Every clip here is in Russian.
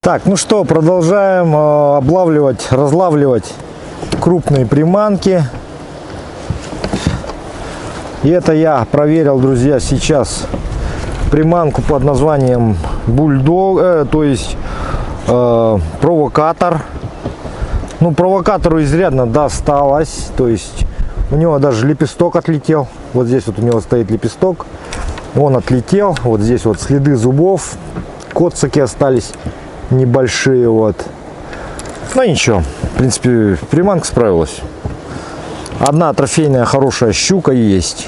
Так, ну что, продолжаем разлавливать крупные приманки. И это я проверил, друзья, сейчас приманку под названием бульдог, то есть провокатор. Ну, провокатору изрядно досталось, то есть у него даже лепесток отлетел. Вот здесь вот у него стоит лепесток, он отлетел. Вот здесь вот следы зубов, коцики остались небольшие, вот. Но ничего, в принципе, приманка справилась. Одна трофейная хорошая щука есть.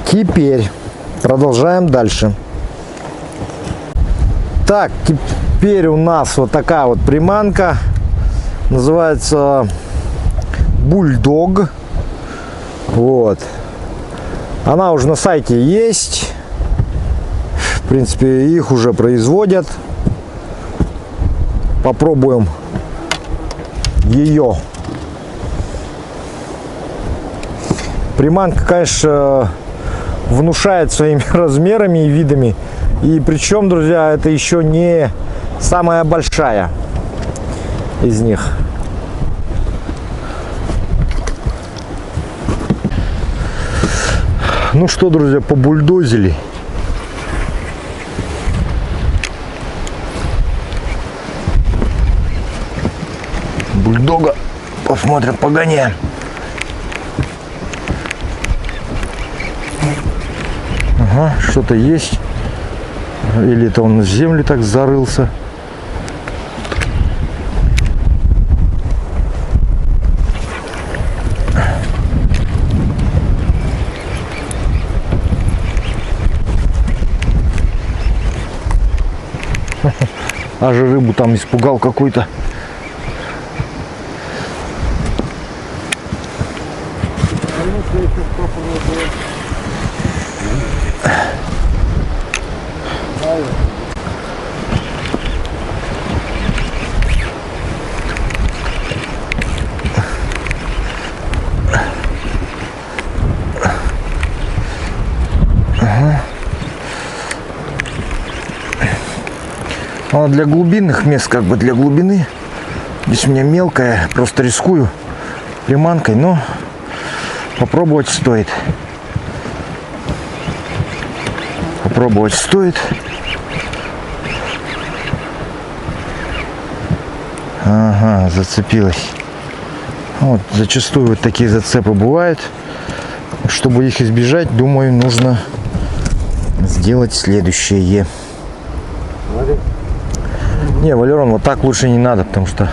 Теперь продолжаем дальше. Так, теперь у нас вот такая вот приманка. Называется бульдог. Вот. Она уже на сайте есть. В принципе, их уже производят. Попробуем ее. Приманка, конечно, внушает своими размерами и видами. И причем, друзья, это еще не самая большая из них. Ну что, друзья, побульдозили. Бульдога посмотрим, погоняем. Ага, что-то есть. Или это он в землю так зарылся. Аж рыбу там испугал какой-то. Для глубинных мест, как бы для глубины. Здесь у меня мелкая, просто рискую приманкой, но попробовать стоит. Попробовать стоит. Ага, зацепилась. Вот, зачастую вот такие зацепы бывают. Чтобы их избежать, думаю, нужно сделать следующее. Не, Валерон, вот так лучше не надо, потому что,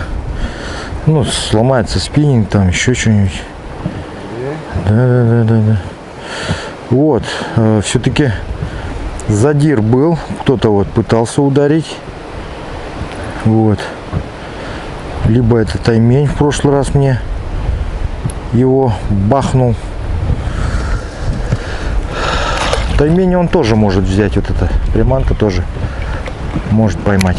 ну, сломается спиннинг, там еще что-нибудь. Да. Вот, все-таки задир был, кто-то вот пытался ударить. Вот. Либо это таймень в прошлый раз мне его бахнул. Таймень он тоже может взять, вот эта приманка тоже может поймать.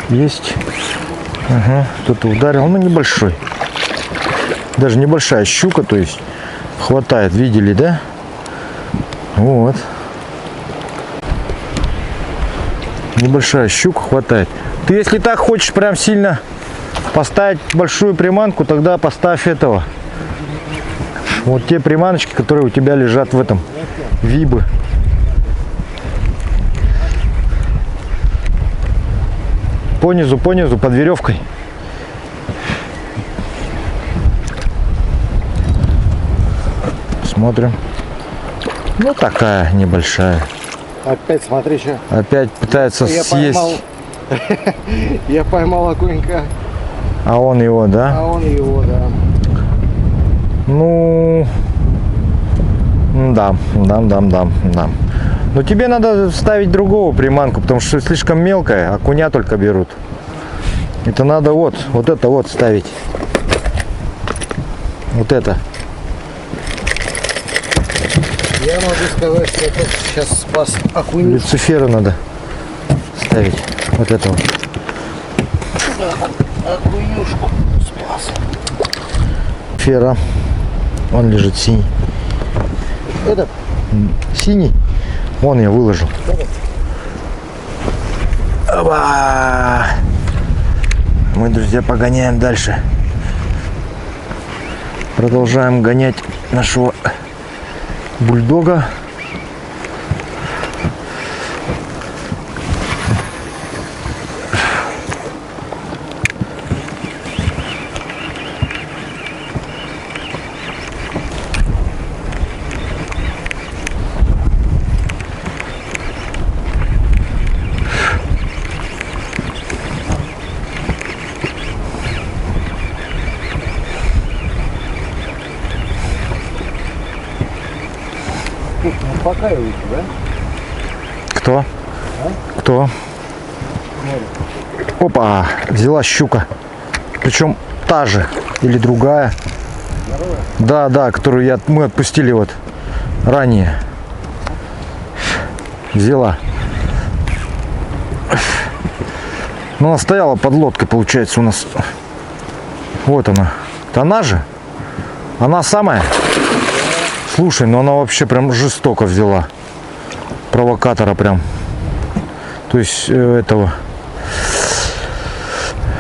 Есть. Ага, кто-то ударил, но небольшой. Даже небольшая щука, то есть хватает, видели, да? Вот. Небольшая щука хватает. Ты если так хочешь прям сильно поставить большую приманку, тогда поставь этого. Вот те приманочки, которые у тебя лежат в этом вибы. Понизу, под веревкой. Смотрим. Ну, такая небольшая. Опять смотри, что. Опять пытается съесть. Я поймал окунька. А он его, да? А он его, да. Ну, да. Но тебе надо ставить другого приманку, потому что слишком мелкая, окуня только берут. Это надо вот это вот ставить. Вот это. Я могу сказать, что я только сейчас спас окунь. Люцифера надо ставить. Вот это вот. Окунюшку спас. Фера. Он лежит синий. Этот? Синий. Вон я выложил. Оба! Мы, друзья, погоняем дальше. Продолжаем гонять нашего бульдога. Успокаиваете, да? Кто? Кто? Опа! Взяла щука. Причем та же или другая. Здорово. Да, да, которую мы отпустили вот ранее. Взяла. Ну, она стояла под лодкой, получается, у нас. Вот она. Это она же? Она самая? Слушай, ну она вообще прям жестоко взяла. Провокатора прям. То есть этого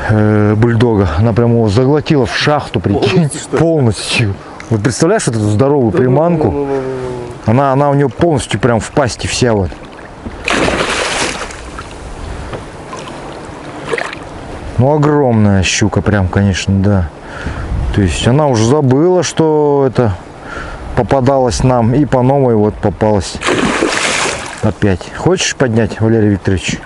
бульдога. Она прям его заглотила в шахту, прикинь. Полностью. Вот представляешь вот эту здоровую приманку? Она у нее полностью прям в пасти вся вот. Ну, огромная щука прям, конечно, да. То есть она уже забыла, что это попадалась нам, и по новой вот попалась опять. Хочешь поднять, Валерий Викторович,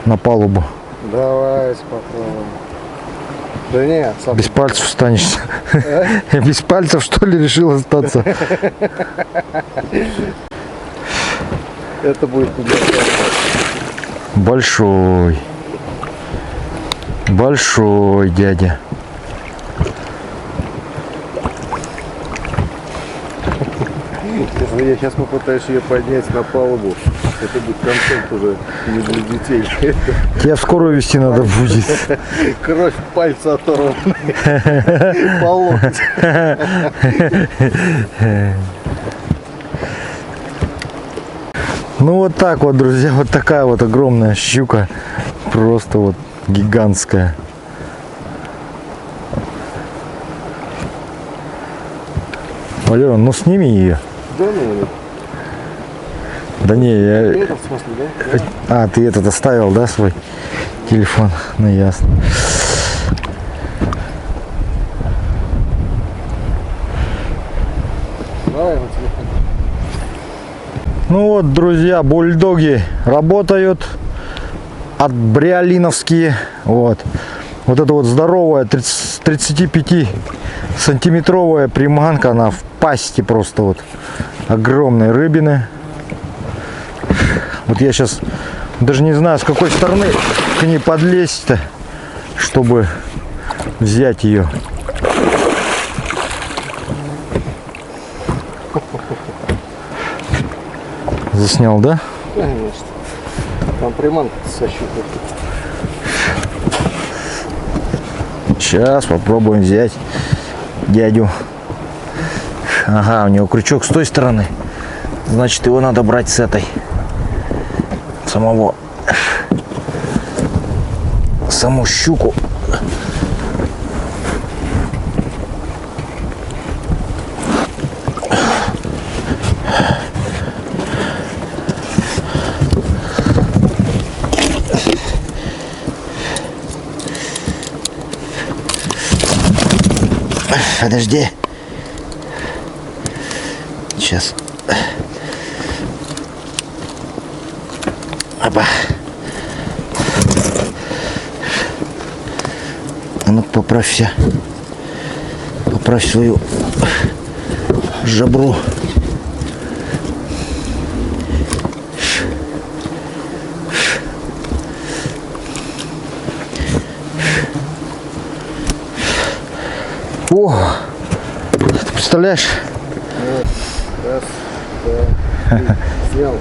на палубу? Давайте попробуем. Да нет, сам. Без пальцев останешься. Без пальцев, что ли, решил остаться? Это будет неплохо. Большой. Большой дядя. Если я сейчас попытаюсь ее поднять на палубу, это будет контент уже не для детей. Тебя в скорую везти надо будет. Кровь пальца оторвана. По локоть. Ну вот так вот, друзья, вот такая вот огромная щука. Просто вот гигантская. Валера, ну сними ее. Да ну. Да не, я... Это в смысле, да? А, ты этот оставил, да, свой телефон? Ну ясно. Давай его телефон. Ну вот, друзья, бульдоги работают. От бриолиновские. Вот. Вот эта вот здоровая 35 сантиметровая приманка. Она в пасти просто вот огромной рыбины. Вот я сейчас даже не знаю, с какой стороны к ней подлезть-то, чтобы взять ее. Заснял, да? Конечно. Там приманка со щукой. Сейчас попробуем взять дядю. Ага, у него крючок с той стороны. Значит, его надо брать с этой. Саму щуку. Подожди. Сейчас. Опа. А ну поправься. Поправь свою жабру. О, ты представляешь? Раз. Да. Снял.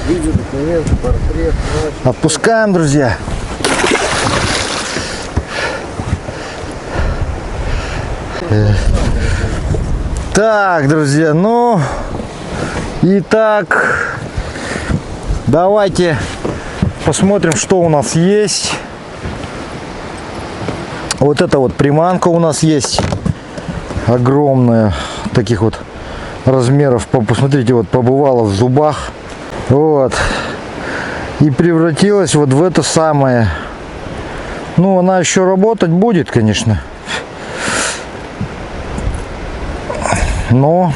Видео, документы, портрет. Отпускаем, друзья. Так, друзья, ну, итак, давайте посмотрим, что у нас есть. Вот эта вот приманка у нас есть огромная, таких вот размеров. Посмотрите, вот побывала в зубах. Вот. И превратилась вот в это самое. Ну, она еще работать будет, конечно. Но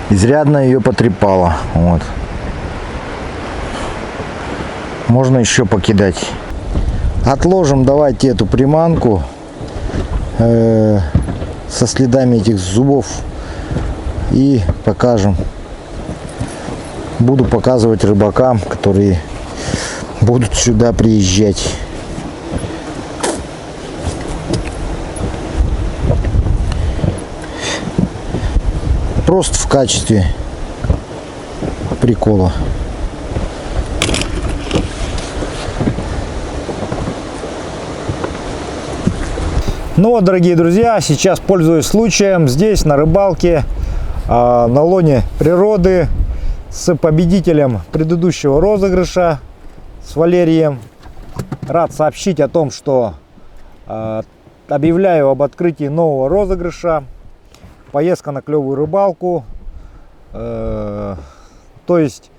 изрядно ее потрепало. Вот. Можно еще покидать. Отложим давайте эту приманку со следами этих зубов и покажем. Буду показывать рыбакам, которые будут сюда приезжать. Просто в качестве прикола. Ну вот, дорогие друзья, сейчас, пользуясь случаем, здесь на рыбалке, на лоне природы, с победителем предыдущего розыгрыша, с Валерием. Рад сообщить о том, что объявляю об открытии нового розыгрыша. Поездка на клевую рыбалку. То есть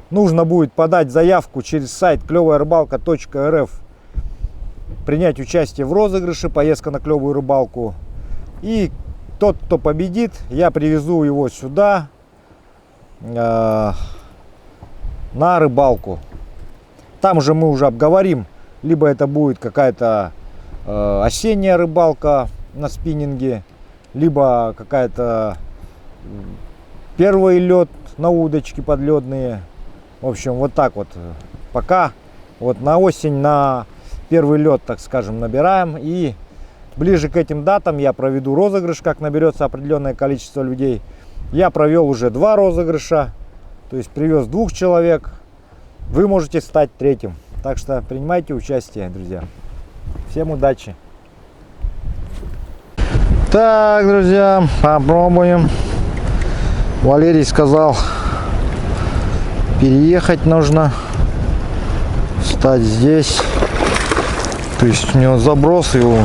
нужно будет подать заявку через сайт клевоярыбалка.рф, принять участие в розыгрыше поездка на клевую рыбалку. И тот, кто победит, я привезу его сюда на рыбалку. Там же мы уже обговорим, либо это будет какая-то осенняя рыбалка на спиннинге, либо какая-то первый лед на удочки подледные. В общем, вот так вот. Пока вот на осень, на первый лед, так скажем, набираем. И ближе к этим датам я проведу розыгрыш, как наберется определенное количество людей. Я провел уже 2 розыгрыша, то есть привез 2 человек. Вы можете стать 3-м. Так что принимайте участие, друзья. Всем удачи! Так, друзья, попробуем. Валерий сказал, переехать нужно, встать здесь. То есть у него заброс, его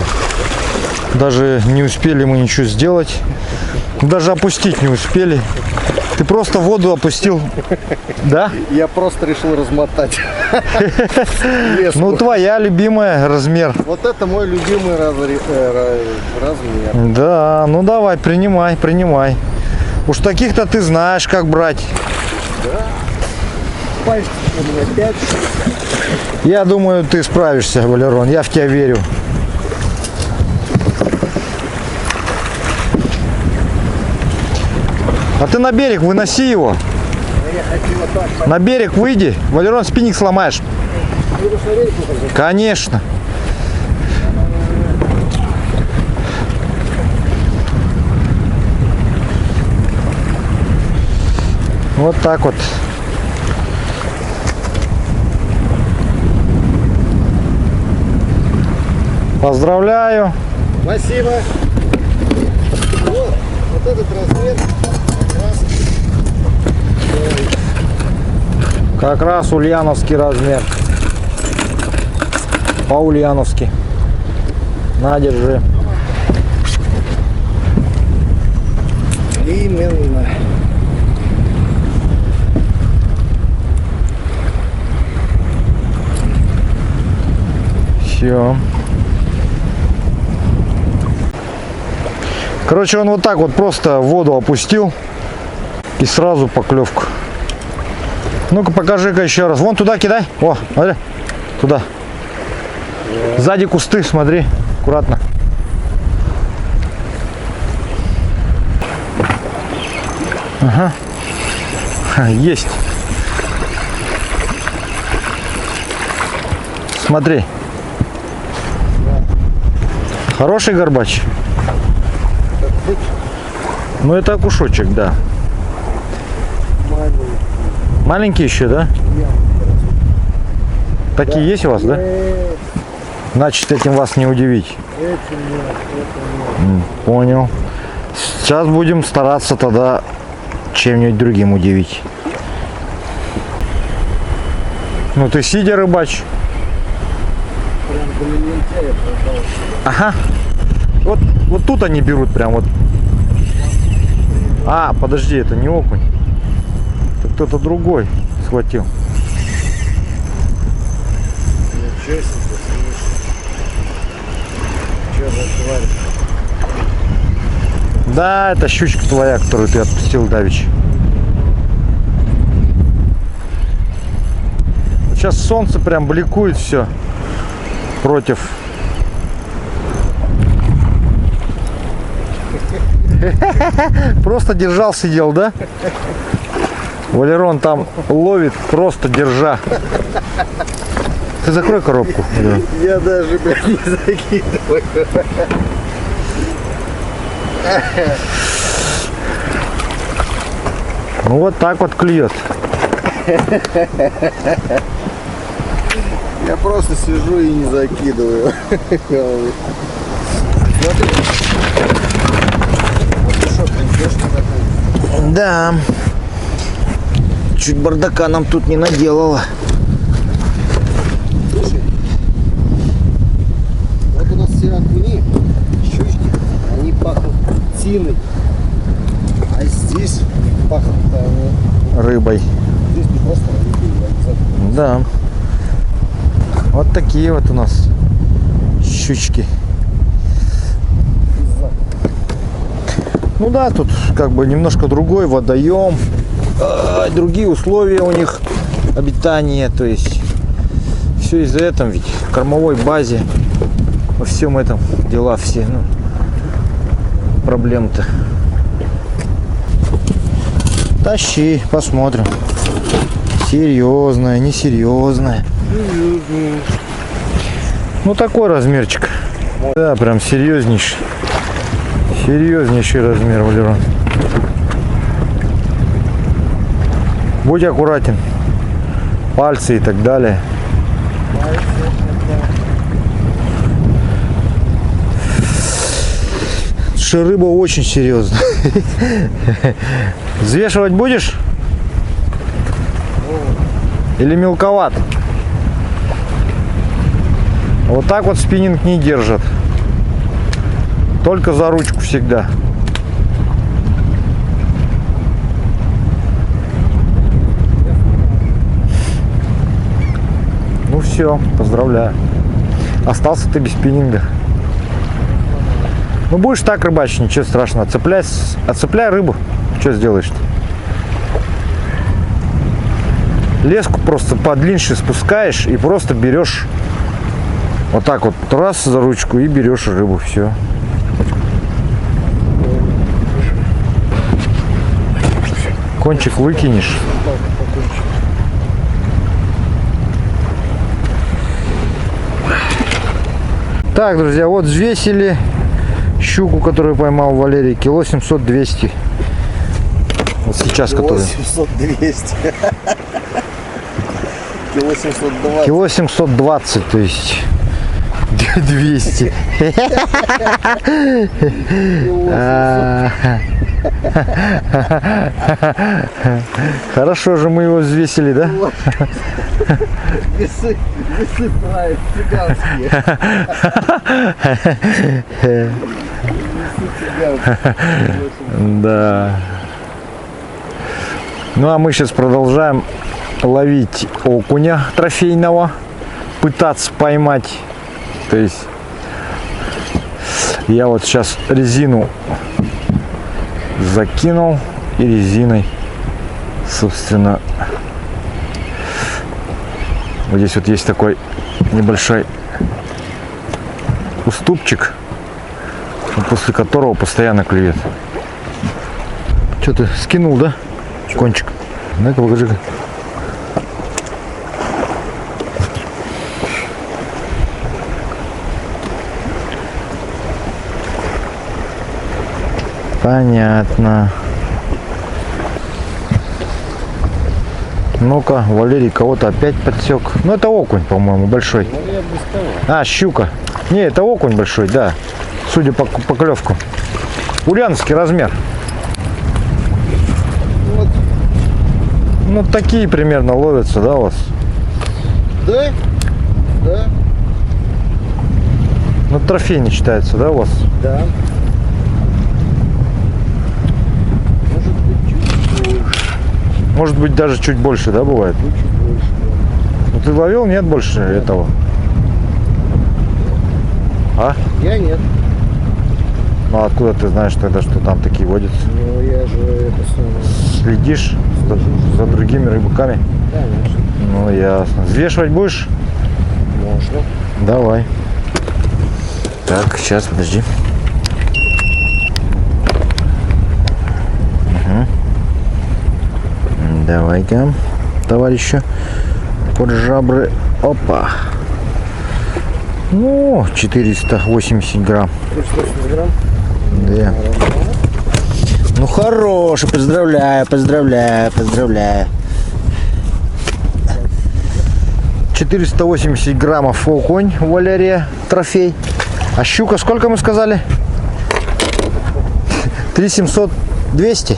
даже не успели мы ничего сделать, даже опустить не успели. Ты просто воду опустил, да? Я просто решил размотать. Ну, твоя любимая размер. Вот это мой любимый размер. Да, ну давай, принимай, принимай. Уж таких-то ты знаешь, как брать. Да. Пальчик у меня 5. Я думаю, ты справишься, Валерон, я в тебя верю. А ты на берег выноси его. На берег выйди, Валерон, спиннинг сломаешь. Конечно. Вот так вот. Поздравляю. Спасибо. Вот этот размер как раз ульяновский размер. По-ульяновски. На, держи. именно. Все. Короче, он вот так вот просто в воду опустил и сразу поклевка. Ну-ка, покажи-ка еще раз. Вон туда кидай. О, смотри. Туда. Сзади кусты, смотри. Аккуратно. Ага. Есть. Смотри. Хороший горбач. Ну это окушочек, да. Маленький. Маленький еще, да? Такие есть у вас, да? Значит, этим вас не удивить. Понял. Сейчас будем стараться тогда чем-нибудь другим удивить. Ну ты сидя рыбач. Ага. Вот тут они берут прям вот. А, подожди, это не окунь. Это кто-то другой схватил. Ничего себе, слушай. Что за тварь? Да, это щучка твоя, которую ты отпустил давеча. Сейчас солнце прям бликует все против. Просто держал, сидел, да? Валерон там ловит, просто держа. Ты закрой коробку. Я даже, блядь, не закидываю. Ну вот так вот клюет. Я просто сижу и не закидываю. Смотри. Вот ты что, принесешь такой? Да. Чуть бардака нам тут не наделала. Слушай, вот у нас все окуни, щучки, они пахнут тиной. А здесь пахнут Рыбой. здесь не просто рыбой, а обязательно. Да. Вот такие вот у нас щучки. Ну да, тут как бы немножко другой водоем, другие условия у них обитания, то есть все из-за этого, ведь в кормовой базе, во всем этом дела все, ну, проблем-то. Тащи, посмотрим. Серьезная, несерьезная. Ну такой размерчик. Да, прям серьезнейший. Серьезнейший размер, Валерон. Будь аккуратен. Пальцы и так далее. Что рыба очень серьезная. Взвешивать будешь? Или мелковат? Вот так вот спиннинг не держит. Только за ручку всегда. Ну все, поздравляю. Остался ты без спиннинга. Ну будешь так рыбачить, ничего страшного. Отцепляй рыбу. Что сделаешь-то? Леску просто подлиннее спускаешь и просто берешь вот так вот раз за ручку и берешь рыбу. Все. Кончик выкинешь. Так, друзья, вот взвесили щуку, которую поймал Валерий, кило 700-200. Вот сейчас, который. 700-200. Кило 720. Кило 720, то есть 200. Хорошо же мы его взвесили, да? Весы правят, цыганские. Да. Ну а мы сейчас продолжаем ловить окуня трофейного, пытаться поймать. То есть я вот сейчас резину закинул и резиной, собственно, вот здесь вот есть такой небольшой уступчик, после которого постоянно клюет. Что ты скинул, да? Кончик. Ну-ка, покажи-ка. Понятно. Ну-ка, Валерий кого-то опять подсек. Ну, это окунь, по-моему, большой. Ну, я бы сказал. А, щука. Не, это окунь большой, да. Судя по клевку. Ульяновский размер. Вот. Ну, такие примерно ловятся, да, у вас? Да? Да. Ну, трофей не считается, да, у вас? Да. Может быть, чуть больше. Может быть, даже чуть больше, да, бывает? Чуть больше. Ну, ты ловил, нет больше этого? А? Я нет. Ну, а откуда ты знаешь тогда, что там такие водятся? Ну, я же это самое. Следишь за другими рыбаками? Конечно. Ну, ясно. Взвешивать будешь? Можно. Давай. Так, сейчас, подожди. Угу. Давай-ка, товарищи, под жабры. Опа. Ну, 480 грамм. 380 грамм. Да. Ну, хороший, поздравляю, поздравляю, поздравляю. 480 граммов окунь у Валерия, трофей. А щука сколько мы сказали? 3700, 200?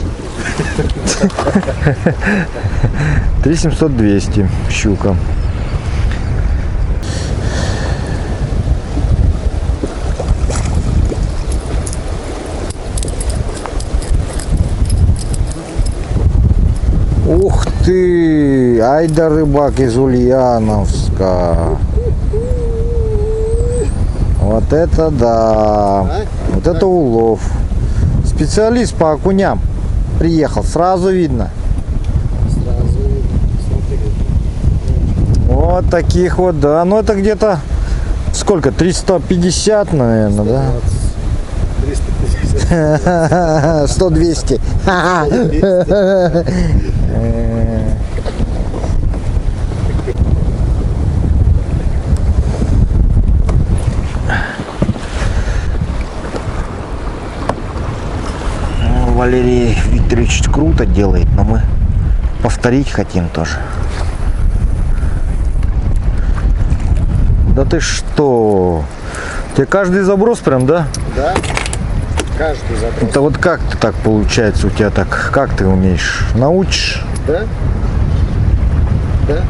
3700, 200 щука. Ух ты! Ай да рыбак из Ульяновска. Вот это да. Вот это улов. Специалист по окуням приехал, сразу видно. Сразу смотри. Вот таких вот, да. Ну это где-то сколько? 350, наверное, да? 350. 100-200. Валерий Викторович круто делает, но мы повторить хотим тоже. Да ты что? Тебе каждый заброс прям, да? Да. Каждый запрос. Это вот как ты так получается у тебя так? Как ты умеешь? Научишь? Да? Да.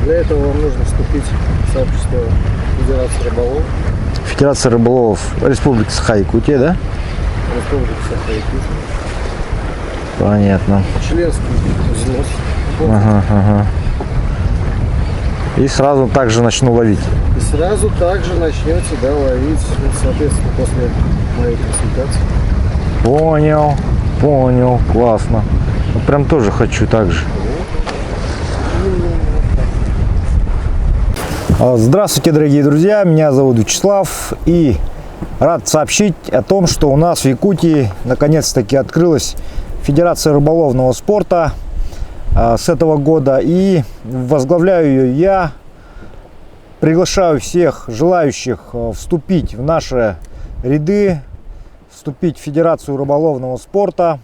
Для этого вам нужно вступить в сообщество Федерации рыболовов. Федерация рыболовов Республики Саха-Якутия, да? Республики Саха-Якутия. Понятно. Членский взнос. Ага. И сразу так же начну ловить. И сразу также начнете, да, ловить, ну, соответственно, после моей консультации. Понял, классно. Ну, прям тоже хочу так же. Здравствуйте, дорогие друзья, меня зовут Вячеслав, и рад сообщить о том, что у нас в Якутии наконец-таки открылась Федерация рыболовного спорта с этого года, и возглавляю ее я. Приглашаю всех желающих вступить в наши ряды, вступить в Федерацию рыболовного спорта.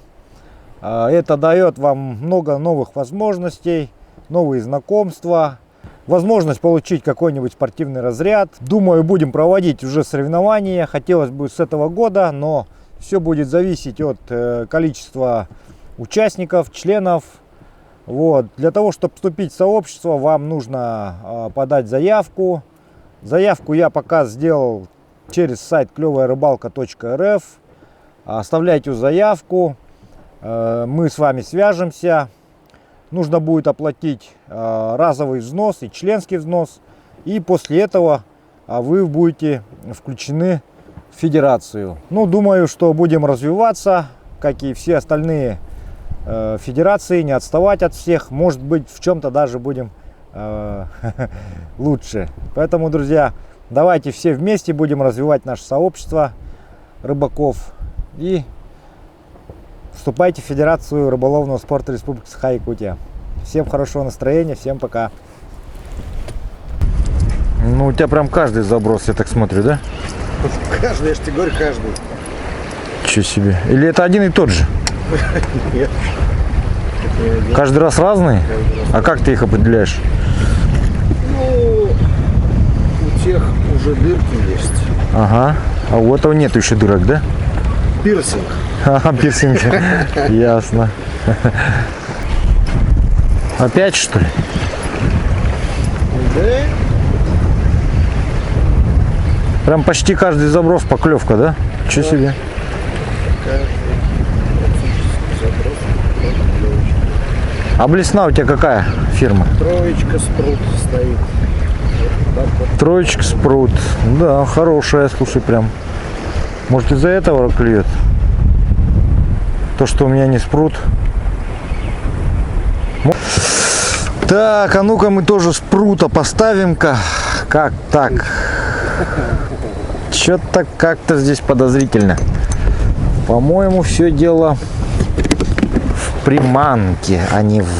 Это дает вам много новых возможностей, новые знакомства, возможность получить какой-нибудь спортивный разряд. Думаю, будем проводить уже соревнования. Хотелось бы с этого года, но все будет зависеть от количества участников, членов. Вот. Для того, чтобы вступить в сообщество, вам нужно подать заявку. Заявку я пока сделал через сайт клеваярыбалка.рф. Оставляйте заявку, мы с вами свяжемся. Нужно будет оплатить разовый взнос и членский взнос. И после этого вы будете включены в федерацию. Ну, думаю, что будем развиваться, как и все остальные федерации, не отставать от всех. Может быть, в чем-то даже будем лучше. Поэтому, друзья, давайте все вместе будем развивать наше сообщество рыбаков. И вступайте в Федерацию рыболовного спорта Республики Саха-Якутия. Всем хорошего настроения, всем пока. Ну, у тебя прям каждый заброс, я так смотрю, да? Каждый, я же тебе говорю, каждый. Ничего себе. Или это один и тот же? Нет. Каждый раз разные? А как ты их определяешь? Ну, у тех уже дырки есть. Ага. А у этого нет еще дырок, да? Пирсинг. Ага, пирсинг. Ясно. Опять что ли? Да. Прям почти каждый заброс поклевка, да? Че себе? А блесна у тебя какая фирма? Троечка спрут стоит. Вот так вот. Троечка спрут. Да, хорошая, слушай, прям. Может, из-за этого клюет? То, что у меня не спрут. Так, а ну-ка мы тоже спрута поставим-ка. Как так? Что-то как-то здесь подозрительно. По-моему, все дело в приманке, а не в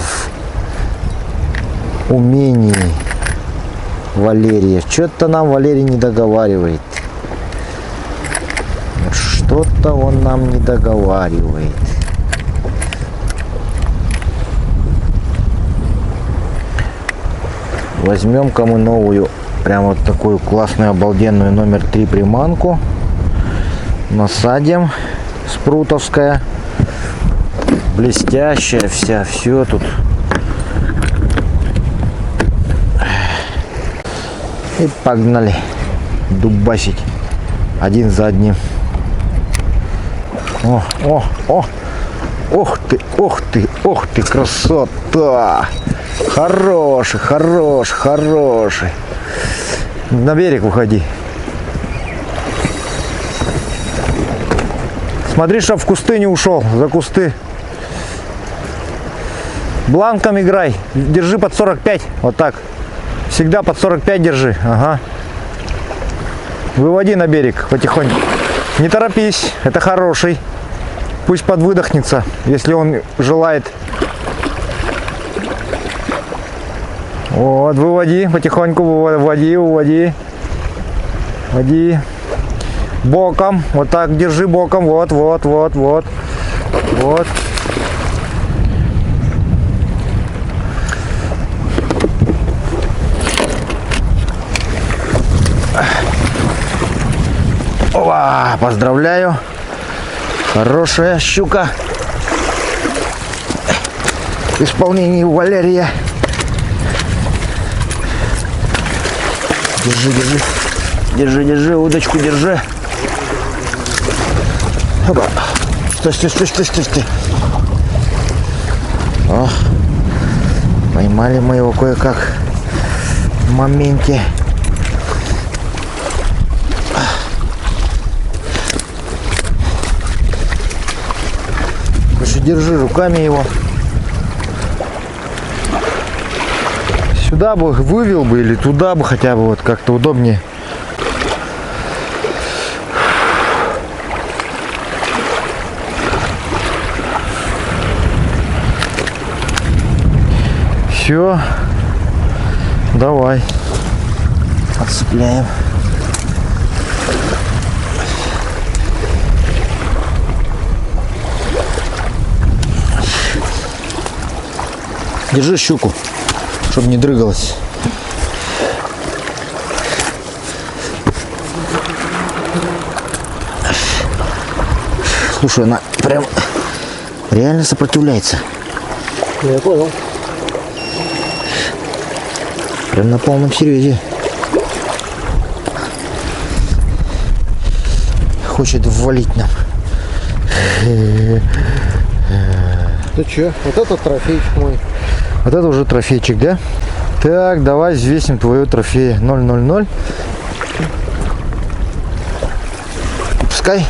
умении Валерия. Что-то нам Валерий не договаривает. Что-то он нам не договаривает. Возьмем-ка мы новую, прям вот такую классную, обалденную номер 3 приманку. Насадим. Спрутовская. Блестящая вся. Все тут. И погнали дубасить. Один за одним. О, о, о. Ох ты, ох ты, ох ты, красота. Хороший, хороший, хороший. На берег уходи. Смотри, чтоб в кусты не ушел. За кусты. Бланком играй. Держи под 45. Вот так. Всегда под 45 держи. Ага. Выводи на берег потихоньку. Не торопись. Это хороший. Пусть подвыдохнется, если он желает. Вот, выводи, потихоньку выводи, уводи. Води. Боком, вот так, держи боком, вот, вот, вот, вот. Вот. Ова, поздравляю. Хорошая щука. В исполнении Валерия. Держи, держи. Держи, держи, удочку держи. Опа. Стой, стой, стой, стой, стой, стой. О, поймали мы его кое-как в моменте. Короче, держи руками его. Сюда бы вывел бы или туда бы хотя бы, вот как-то удобнее. Все, давай, отцепляем. Держи щуку, чтобы не дрыгалась. Слушай, она прям реально сопротивляется. Я понял. Прям на полном серьезе. Хочет ввалить нам. Ты че? Вот это трофейчик мой. Вот это уже трофейчик, да? Так, давай взвесим твою трофея. 0,00. Пускай.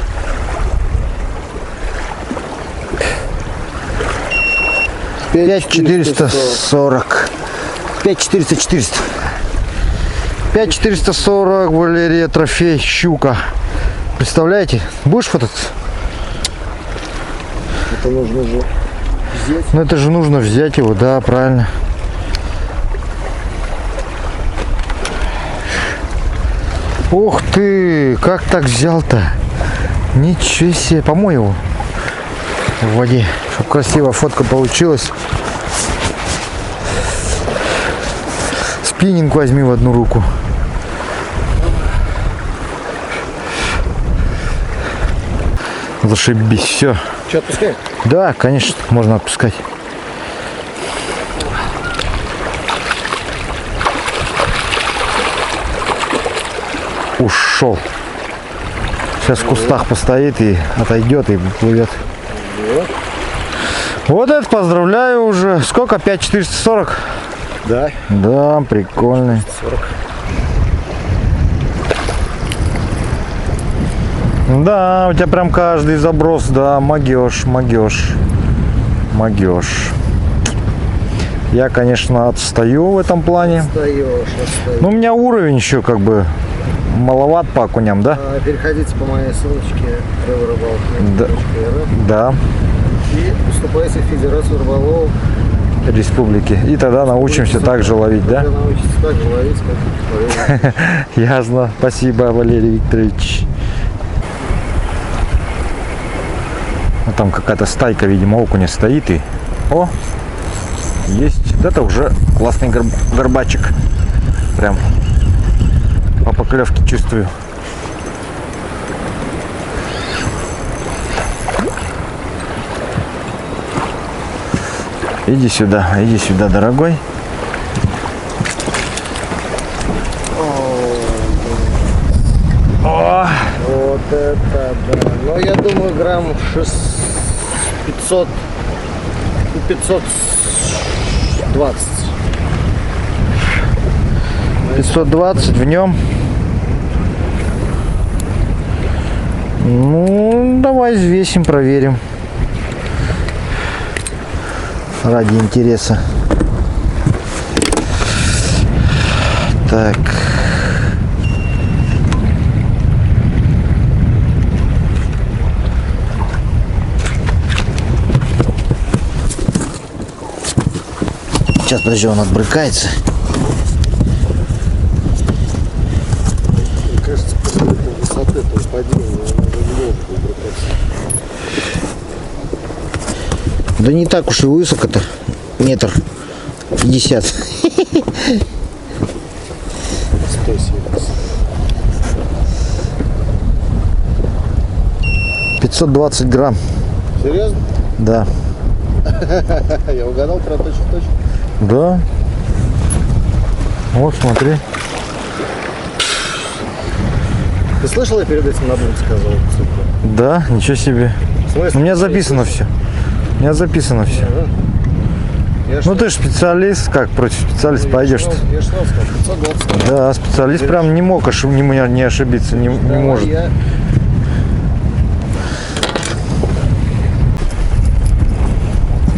Пять 440. 5440. 5440, Валерия, трофей, щука. Представляете? Будешь фототься? Это нужно же взять. Ну это же нужно взять его, да, правильно. Ух ты, как так взял-то? Ничего себе, помой его в воде, чтобы красивая фотка получилась. Спиннинг возьми в одну руку. Зашибись, все. Что, отпускай? Да, конечно, можно отпускать. Ушел. Сейчас в кустах постоит и отойдет и плывет. Вот это поздравляю уже. Сколько? 5440? Да. Да, прикольный. 40. Да, у тебя прям каждый заброс, да, могешь. Я, конечно, отстаю в этом плане. Отстаешь. Но у меня уровень еще как бы маловат по окуням, да? Переходите по моей ссылочке Да. rыбалки.рф Да, и вступайте в Федерацию рыболовов. республики. И тогда научимся так же ловить, да? Вы научитесь так же ловить, как вы. Ясно. Спасибо, Валерий Викторович. Ну, там какая-то стайка, видимо, окуня стоит и... О! Есть. Это уже классный горбачик. Прям по поклевке чувствую. Иди сюда, дорогой. О! Вот это да. Ну, я думаю, грамм 500, 520. 520 в нем. Ну, давай взвесим, проверим. Ради интереса. Так. Сейчас, подожди, он отбрыкается. Мне кажется, после этой высоты, то падения, он уже немножко убрыкается. Да не так уж и высоко-то. 1,50 м. 170. 520 грамм. Серьезно? Да. Я угадал про точно. Да. Вот, смотри. Ты слышал, я перед этим на бунт сказал? Да, ничего себе. В смысле? У меня записано все. У меня записано все. Я Ну ты же специалист, как против специалиста пойдешь? Я же сказал, 520. Да, специалист прям не мог не ошибиться, не может.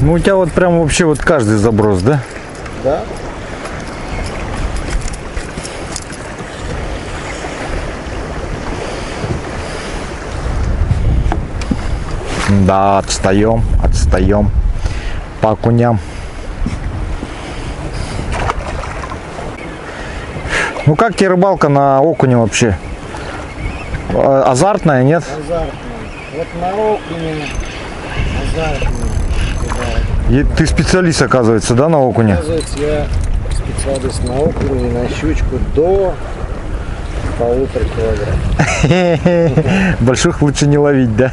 Ну у тебя вот прям вообще вот каждый заброс, да? Да. Да, отстаем по окуням. Ну как тебе рыбалка на окуне вообще? Азартная, нет? Азартный. Вот на окуне азартный. И ты специалист, оказывается, да, на окуне? Оказывается, я специалист на окуне и на щучку до 1,5 килограмм. Больших лучше не ловить, да?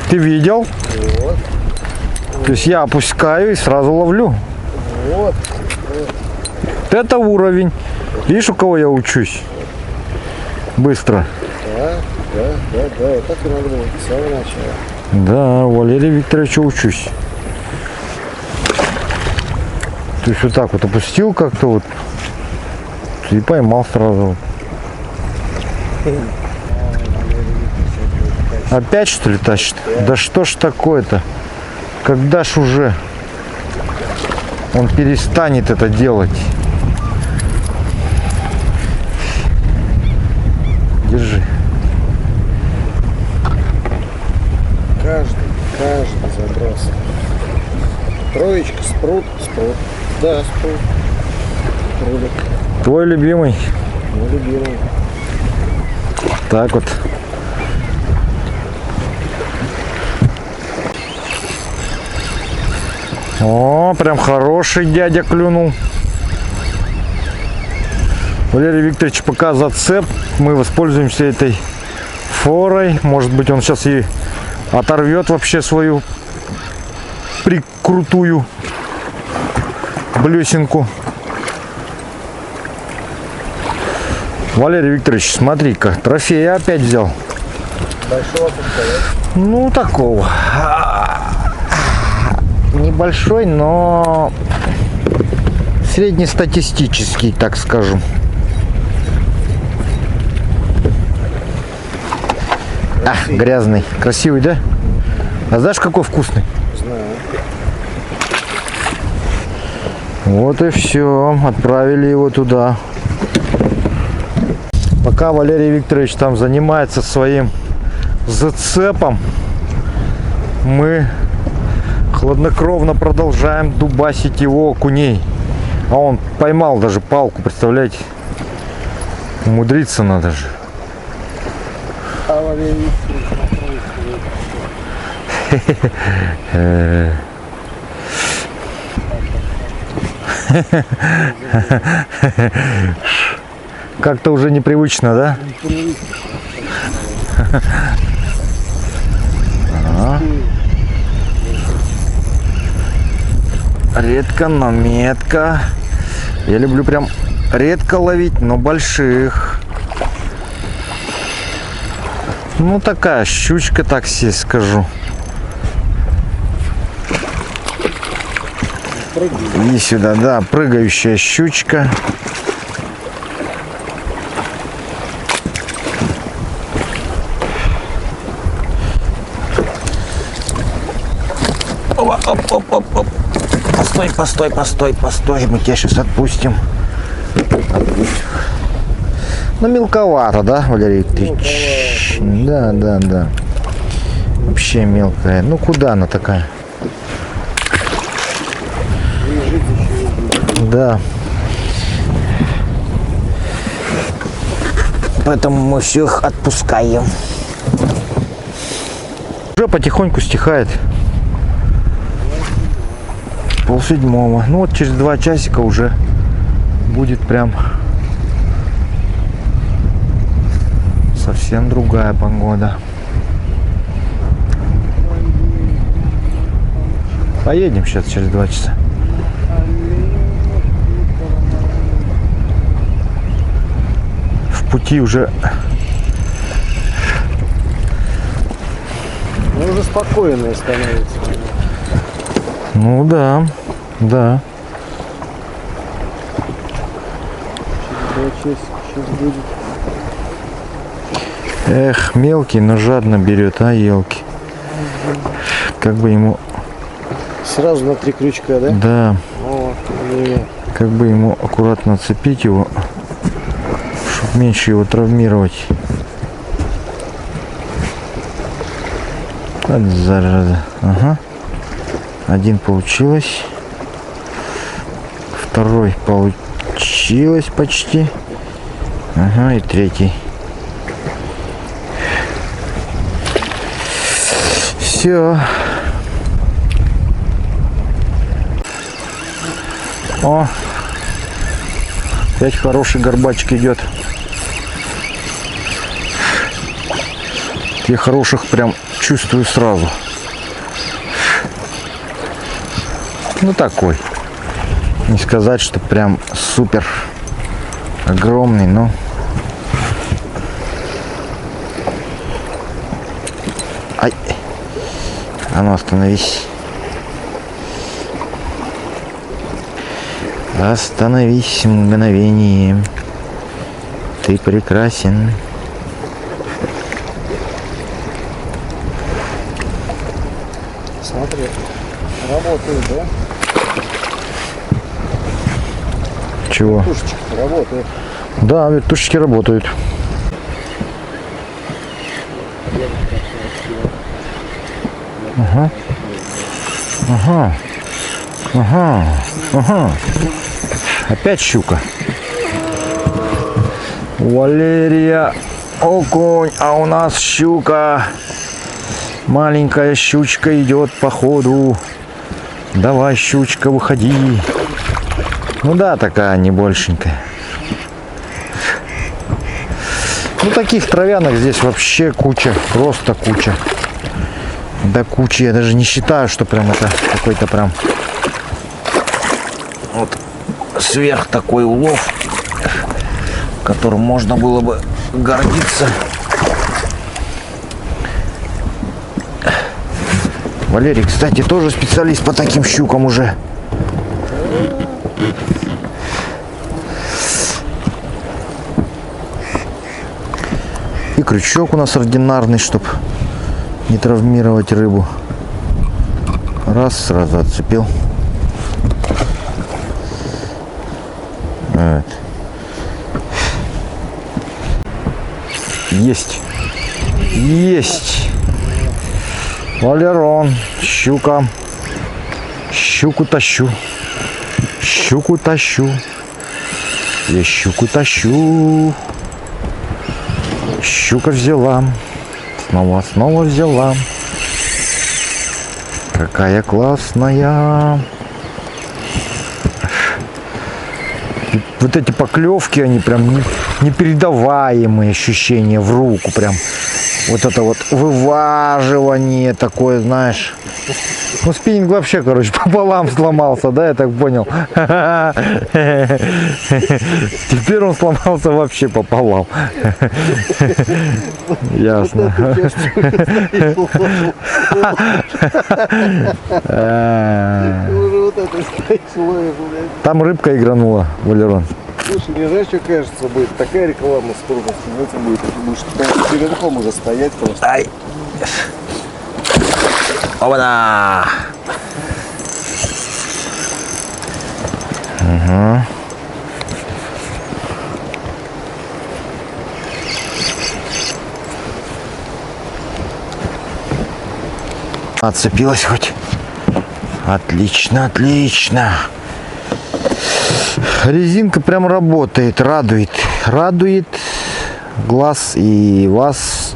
Ты видел? Вот. То есть я опускаю и сразу ловлю. Вот. Вот это уровень. Видишь, у кого я учусь? Быстро. Да. Вот так и надо было с самого начала. Да, у Валерия Викторовича учусь. То есть вот так вот опустил как-то вот и поймал сразу. Опять что ли тащит? Да что ж такое-то? Когда ж уже он перестанет это делать? Держи. Спрут. Да, спрут. Кролик. Твой любимый. Мой любимый. Так вот. О, прям хороший дядя клюнул. Валерий Викторович пока зацеп. Мы воспользуемся этой форой. Может быть, он сейчас и оторвет вообще свою прикрутую блесенку. Валерий Викторович, смотри-ка, трофей я опять взял. Большого пускай. Ну, такого. Небольшой, но среднестатистический, так скажем. Ах, грязный. Красивый, да? А знаешь, какой вкусный? Знаю. Вот и все. Отправили его туда. Пока Валерий Викторович там занимается своим зацепом, мы хладнокровно продолжаем дубасить его окуней. А он поймал даже палку, представляете? Умудриться надо же. А Валерий Как-то уже непривычно, да? Редко, но метко. Я люблю прям редко ловить, но больших. Ну, такая щучка, так себе скажу. Иди сюда, да, прыгающая щучка. Оп. Постой. Мы тебя сейчас отпустим. Ну, мелковато, да, Валерий Викторович? Да. Вообще мелкая. Ну, куда она такая? Да. Поэтому мы всех отпускаем. Уже потихоньку стихает. 6:30. Ну вот через 2 часика уже будет прям совсем другая погода. Поедем сейчас через 2 часа. В пути уже. Ну, уже спокойно становится. Ну да. Сейчас будет. Эх, мелкий, но жадно берет, а елки. Как бы ему. Сразу на 3 крючка, да? Да. О, не. Как бы ему аккуратно цепить его, чтобы меньше его травмировать. Вот зараза. Ага. Один получилось. Второй получилось почти. Ага, и третий. Все. О, опять хороший горбачик идет. Я хороших прям чувствую сразу. Ну такой. Не сказать, что прям супер огромный, но ай. А ну остановись. Остановись мгновение. Ты прекрасен. Смотри, работает, да? Чего? Тушечки работают. Да, вертушечки работают. Ага. Ага, ага. Опять щука. Валерия, окунь, а у нас щука. Маленькая щучка идет по ходу. Давай, щучка, выходи. Ну да, такая небольшенькая. Ну таких травянок здесь вообще куча, просто куча. Да куча, я даже не считаю, что прям это какой-то прям вот сверх такой улов, которым можно было бы гордиться. Валерий, кстати, тоже специалист по таким щукам уже. И крючок у нас ординарный, чтобы не травмировать рыбу. Раз, сразу отцепил. Вот. Есть. Есть. Валерон, щука. Щуку тащу. Щуку тащу. Я щуку тащу. Щука взяла. Снова взяла. Какая классная. И вот эти поклевки, они прям непередаваемые ощущения в руку. Прям вот это вот вываживание такое, знаешь. Ну, спиннинг вообще, короче, пополам сломался, да, я так понял. Теперь он сломался вообще пополам. Ясно. Там рыбка игранула, Валерон. Слушай, мне знаешь, что кажется, будет такая реклама с трудностью, это будет, будешь черенком уже стоять просто. Ай! Опа-на! Угу. Отцепилась хоть. Отлично, отлично. Резинка прям работает, радует. Радует глаз и вас,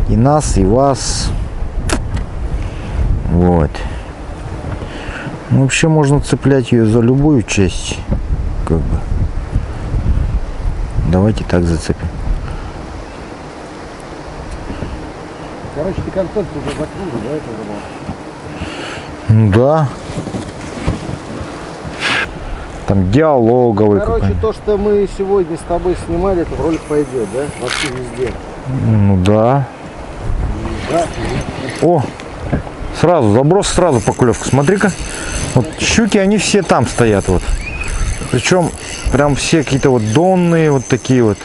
и нас, и вас. Вот. Ну, вообще можно цеплять ее за любую часть. Как бы. Давайте так зацепим. Короче, ты концепт уже закрыл, да, это было? Ну да. Там диалоговый. Короче, какой-нибудь. то, что мы сегодня с тобой снимали, это в ролик пойдет, да? Вообще везде. Ну да. Да. О! Сразу, заброс, сразу поклевка. Смотри-ка. Вот щуки, они все там стоят вот. Причем прям все какие-то вот донные, вот такие вот.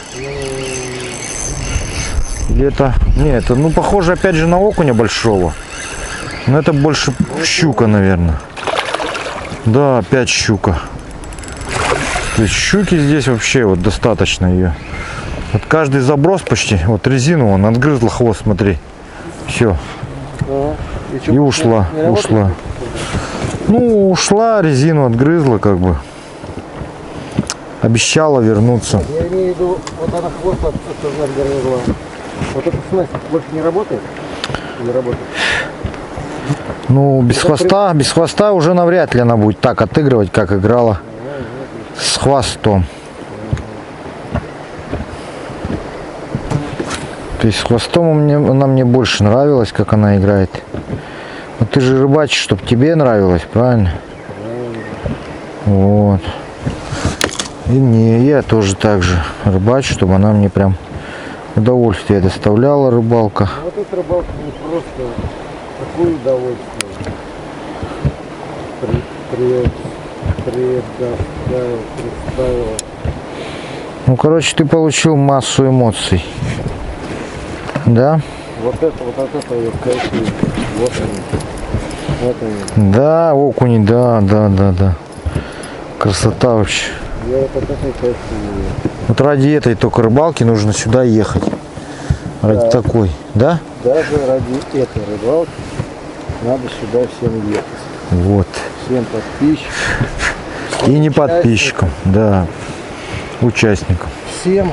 Или это... Не, это, ну, похоже, опять же, на окуня большого. Но это больше щука, наверное. Да, опять щука. То есть щуки здесь вообще вот достаточно ее. Вот каждый заброс почти. Вот резину он отгрызла хвост, смотри. Все. Ага. И ушла, ушла. Ну, ушла, резину отгрызла, как бы. Обещала вернуться. Я имею в виду, вот она хвост отгрызла. Вот эта снасть больше не работает? Или работает? Ну, без хвоста уже навряд ли она будет так отыгрывать, как играла с хвостом. То есть с хвостом она мне больше нравилась, как она играет. Но ты же рыбачишь, чтобы тебе нравилось, правильно? Вот. И мне, я тоже так же рыбачу, чтобы она мне прям удовольствие доставляла, рыбалка. Вот эта рыбалка не просто такое удовольствие. Представила. Ну, короче, ты получил массу эмоций. Да? Вот это ее кайфует. Вот они. Вот они. Да, окуни, да. Красота вообще. Я вот от этой кайфую. Вот ради этой только рыбалки нужно сюда ехать. Ради такой, да? Даже ради этой рыбалки надо сюда всем ехать. Вот. всем подписчикам. И не подписчикам, да, участникам. Всем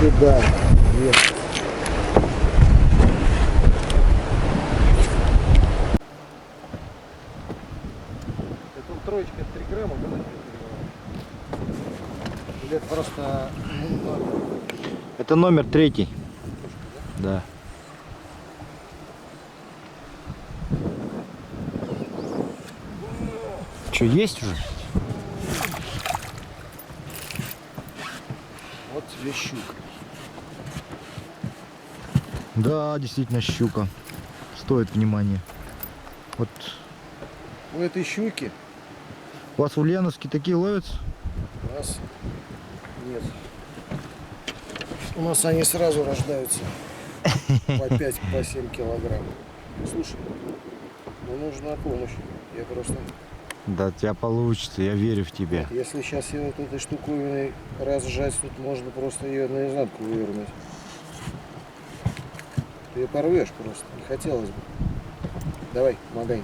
сюда. Вверх. Это троечка 3 грамма, да? Или это просто... Это номер 3. Да. Что, есть уже? Вот тебе щука. Да, действительно щука. Стоит внимания. Вот У этой щуки у вас в Ульяновске такие ловятся? у нас нет. У нас они сразу рождаются по 5-7 килограмм. Слушай, мне нужна помощь. Я просто... Да, у тебя получится, я верю в тебя. Если сейчас ее вот этой штуковиной разжать, тут можно просто ее наизнанку вывернуть. Ты ее порвешь просто, не хотелось бы. Давай, помогай.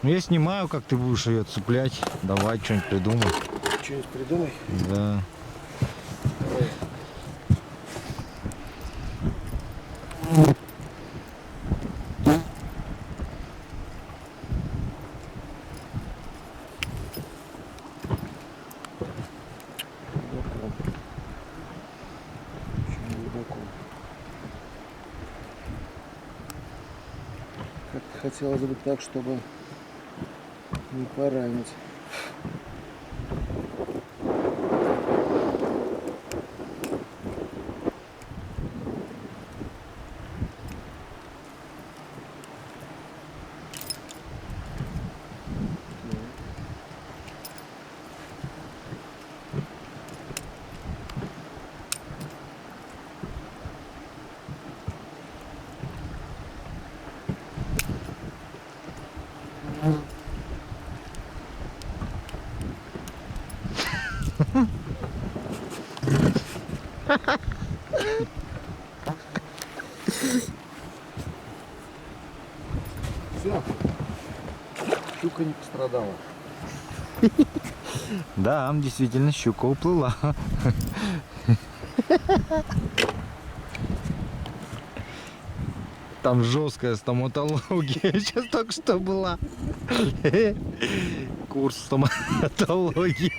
Ну я снимаю, как ты будешь ее цеплять. Давай что-нибудь придумай. Что-нибудь придумай. Да. Давай. Хотелось бы так, чтобы не поранить. Все, щука не пострадала. Да, действительно щука уплыла. Там жесткая стоматология сейчас только что была. Курс стоматологии.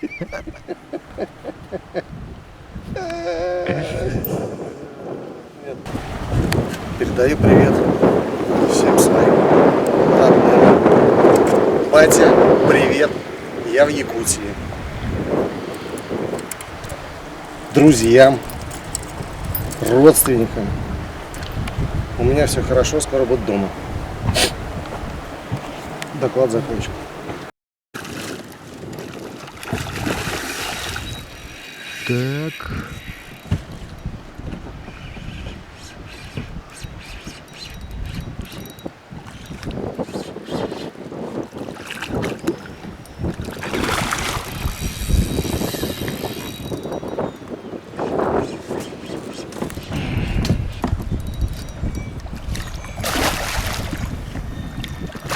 Передаю привет всем своим родным. Батя, привет, я в Якутии. Друзьям, родственникам. У меня все хорошо, скоро буду дома. Доклад закончен. Так.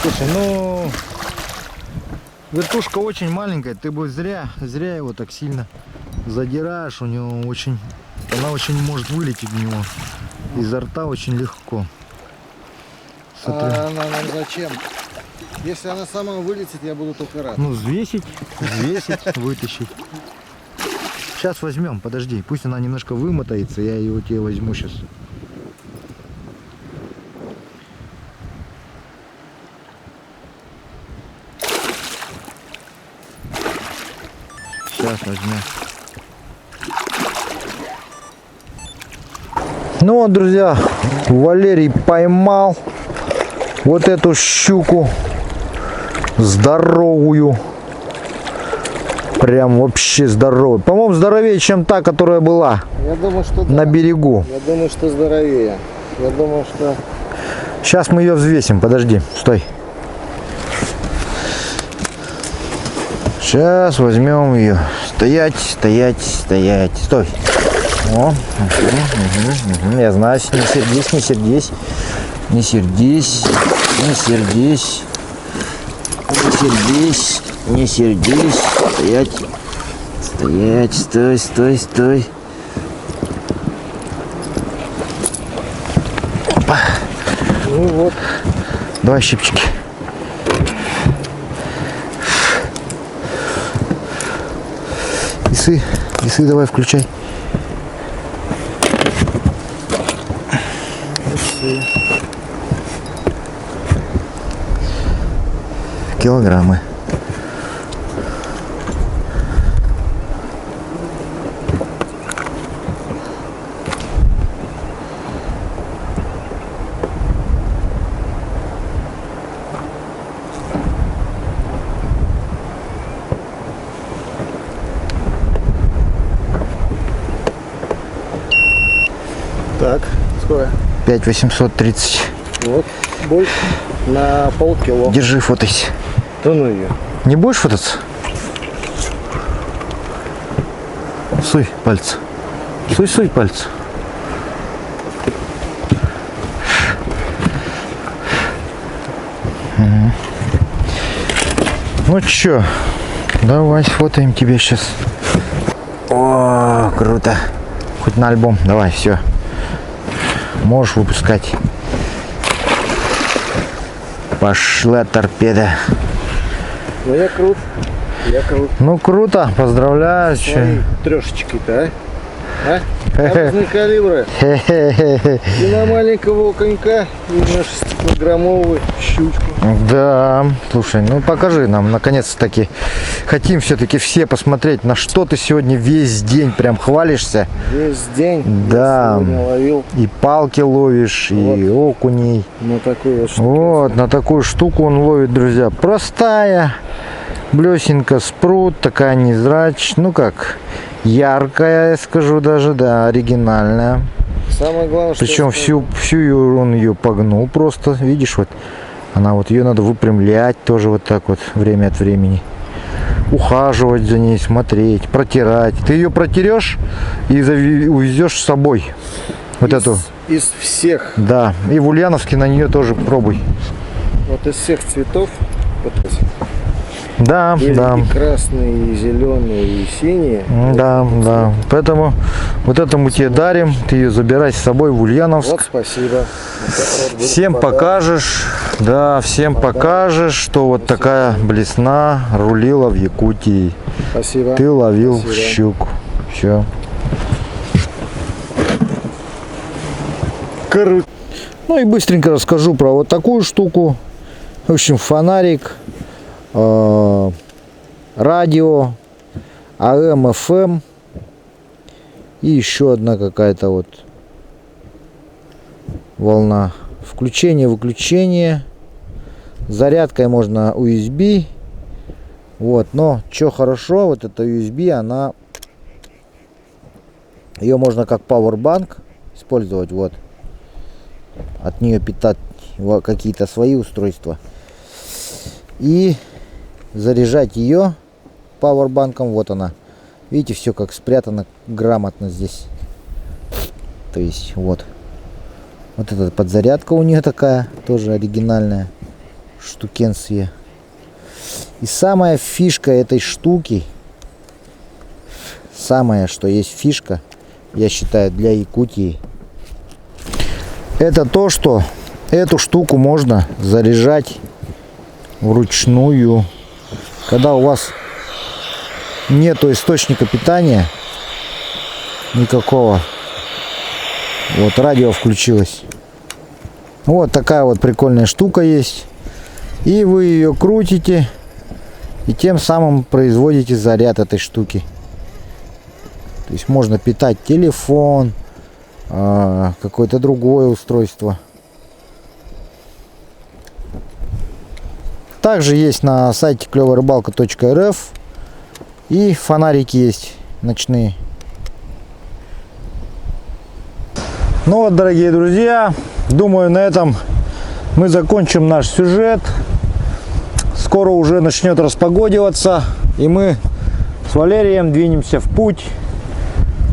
Слушай, ну вертушка очень маленькая, ты бы зря его так сильно задираешь, у него она очень может вылететь у него изо рта очень легко. Смотри. А она нам зачем? Если она сама вылетит, я буду только рад. Ну взвесить, вытащить. Сейчас возьмем, подожди, пусть она немножко вымотается, я его тебе возьму сейчас. Сейчас возьмем. Ну вот, друзья, Валерий поймал вот эту щуку здоровую. Прям вообще здоровую. По-моему, здоровее, чем та, которая была Я думаю, что на берегу. Я думаю, что здоровее. Я думаю, что... Сейчас мы ее взвесим. Подожди, стой. Сейчас возьмем ее. Стоять, стоять, стоять. Стой. О, я знаю, не сердись, не сердись. Не сердись, не сердись. сердись, не сердись. Стоять. Стоять, стой, стой, стой. Опа. Ну вот. Давай щипчики. Весы давай включай. Килограммы. Так, сколько? 5830. Вот, больше на полкило. Держи, фотойся. Да ну ее. Не будешь фототься? Суй пальцы. Суй пальцы. Ну чё, давай сфотаем тебя сейчас. О, круто. Хоть на альбом. Давай, все. Можешь выпускать. Пошла торпеда. Ну я крут. Я крут. Ну круто, поздравляю. Своей трешечкой-то, а? Разные калибры. И на маленького конька, и на 6-килограммовую щучку. Да, слушай, ну покажи нам, наконец-таки. Хотим все-таки все посмотреть, на что ты сегодня весь день прям хвалишься. Весь день Да. я сегодня ловил И палки ловишь, и окуней. на такую вот штуку. Вот, на такую штуку он ловит, друзья. Простая, блесенка, спрут, такая невзрачная, ну как, яркая, я скажу даже, да, оригинальная. Самое главное, что... Причем всю он ее погнул просто, видишь, вот. Она вот, ее надо выпрямлять тоже вот так вот, время от времени. Ухаживать за ней, смотреть, протирать. Ты ее протерешь и увезешь с собой. Вот эту. Из всех, Да. И в Ульяновске на нее тоже пробуй. вот из всех цветов, вот, Да, были да. и красные, и зеленые, и синие. Да, да. Поэтому вот это мы тебе дарим. Ты ее забирай с собой в Ульяновск. Вот спасибо. Вот будет Всем подарок. покажешь, да, всем покажешь, что вот такая блесна рулила в Якутии. Спасибо. Ты ловил Спасибо. щуку. Все. Круто. Ну и быстренько расскажу про вот такую штуку. В общем, фонарик, радио, АМ, ФМ и еще одна какая-то вот волна. Включение-выключение. Зарядкой можно USB. Вот, но что хорошо, вот эта USB, она, ее можно как пауэрбанк использовать, вот. От нее питать какие-то свои устройства. И заряжать ее пауэрбанком, вот она. Видите, все как спрятано грамотно здесь. То есть, вот. Вот эта подзарядка у нее такая, тоже оригинальная штукенция. И самая фишка этой штуки, самое, что есть фишка, я считаю, для Якутии, это то, что эту штуку можно заряжать вручную. Когда у вас нету источника питания никакого, вот радио включилось. Вот такая вот прикольная штука есть. И вы ее крутите. И тем самым производите заряд этой штуки. То есть можно питать телефон, какое-то другое устройство. Также есть на сайте клёвая-рыбалка.рф. И фонарики есть ночные. Ну вот, дорогие друзья, думаю, на этом мы закончим наш сюжет. Скоро уже начнет распогодиваться, и мы с Валерием двинемся в путь.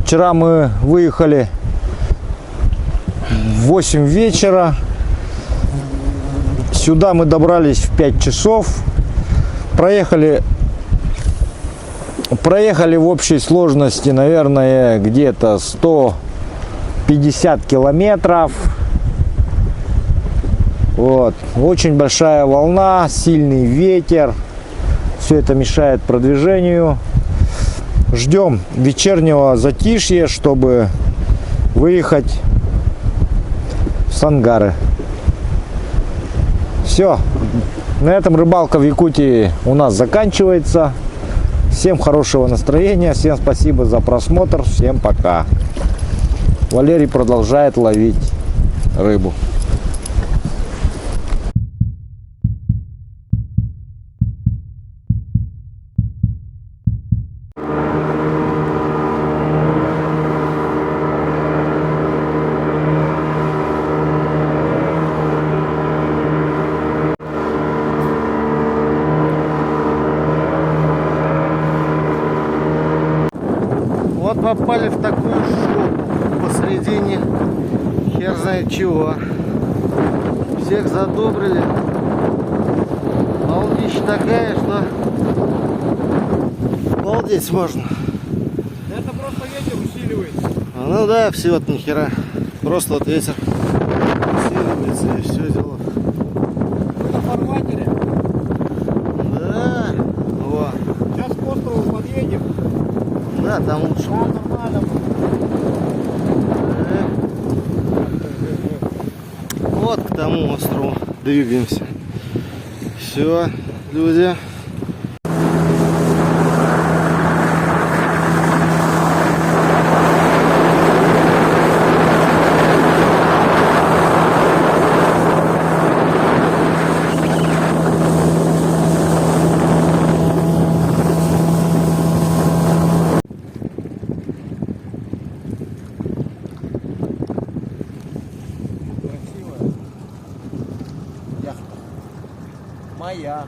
Вчера мы выехали в 8 вечера. Сюда мы добрались в 5 часов. Проехали в общей сложности, наверное, где-то 150 километров. Вот. Очень большая волна, сильный ветер. Все это мешает продвижению. Ждем вечернего затишья, чтобы выехать в Сангары. Все. На этом рыбалка в Якутии у нас заканчивается. Всем хорошего настроения. Всем спасибо за просмотр. Всем пока. Валерий продолжает ловить рыбу. Вот попали в такую жопу посредине хер знает чего. Всех задобрили. Балдища такая, что балдеть можно. Это просто ветер усиливается. Ну да, все вот нихера. Просто вот ветер усиливается и все дело. Мы на фарватере. Да. Вот. Сейчас к острову подъедем. Да, там лучше. Да, нормально. Вот к тому острову двигаемся. Все, люди. Моя.